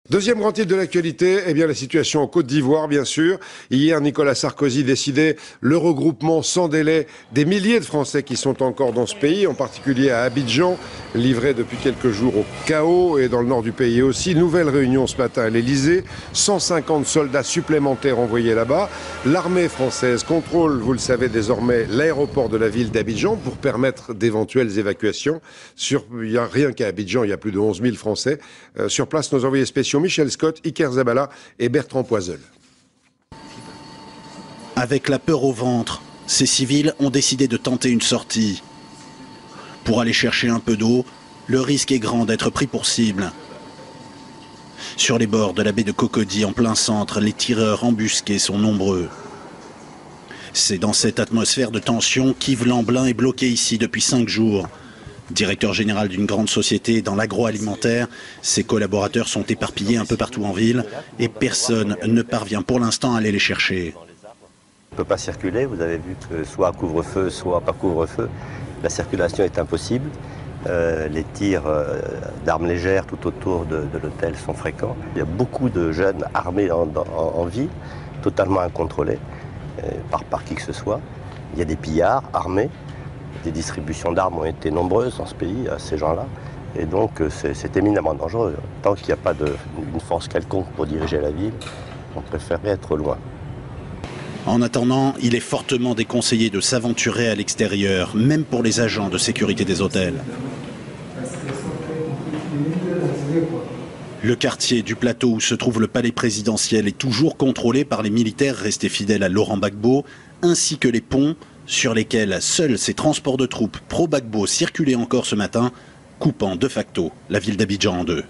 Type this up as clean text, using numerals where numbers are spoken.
Deuxième grand titre de l'actualité, eh bien la situation en Côte d'Ivoire, bien sûr. Hier, Nicolas Sarkozy décidait le regroupement sans délai des milliers de Français qui sont encore dans ce pays, en particulier à Abidjan, livrés depuis quelques jours au chaos, et dans le nord du pays aussi. Nouvelle réunion ce matin à l'Elysée, 150 soldats supplémentaires envoyés là-bas. L'armée française contrôle, vous le savez désormais, l'aéroport de la ville d'Abidjan pour permettre d'éventuelles évacuations. Il n'y a rien qu'à Abidjan, il y a plus de 11 000 Français. Sur place, nos envoyés spéciaux Michel Scott, Iker Zabala et Bertrand Poiseul. Avec la peur au ventre, ces civils ont décidé de tenter une sortie. Pour aller chercher un peu d'eau, le risque est grand d'être pris pour cible. Sur les bords de la baie de Cocody, en plein centre, les tireurs embusqués sont nombreux. C'est dans cette atmosphère de tension qu'Yves Lamblin est bloqué ici depuis 5 jours. Directeur général d'une grande société dans l'agroalimentaire, ses collaborateurs sont éparpillés un peu partout en ville et personne ne parvient pour l'instant à aller les chercher. On ne peut pas circuler, vous avez vu que soit couvre-feu, soit pas couvre-feu, la circulation est impossible. Les tirs d'armes légères tout autour de l'hôtel sont fréquents. Il y a beaucoup de jeunes armés en ville, totalement incontrôlés par qui que ce soit. Il y a des pillards armés. Les distributions d'armes ont été nombreuses dans ce pays à ces gens-là. Et donc c'est éminemment dangereux. Tant qu'il n'y a pas une force quelconque pour diriger la ville, on préférerait être loin. En attendant, il est fortement déconseillé de s'aventurer à l'extérieur, même pour les agents de sécurité des hôtels. Le quartier du plateau où se trouve le palais présidentiel est toujours contrôlé par les militaires restés fidèles à Laurent Gbagbo, ainsi que les ponts sur lesquels seuls ces transports de troupes pro-Gbagbo circulaient encore ce matin, coupant de facto la ville d'Abidjan en deux.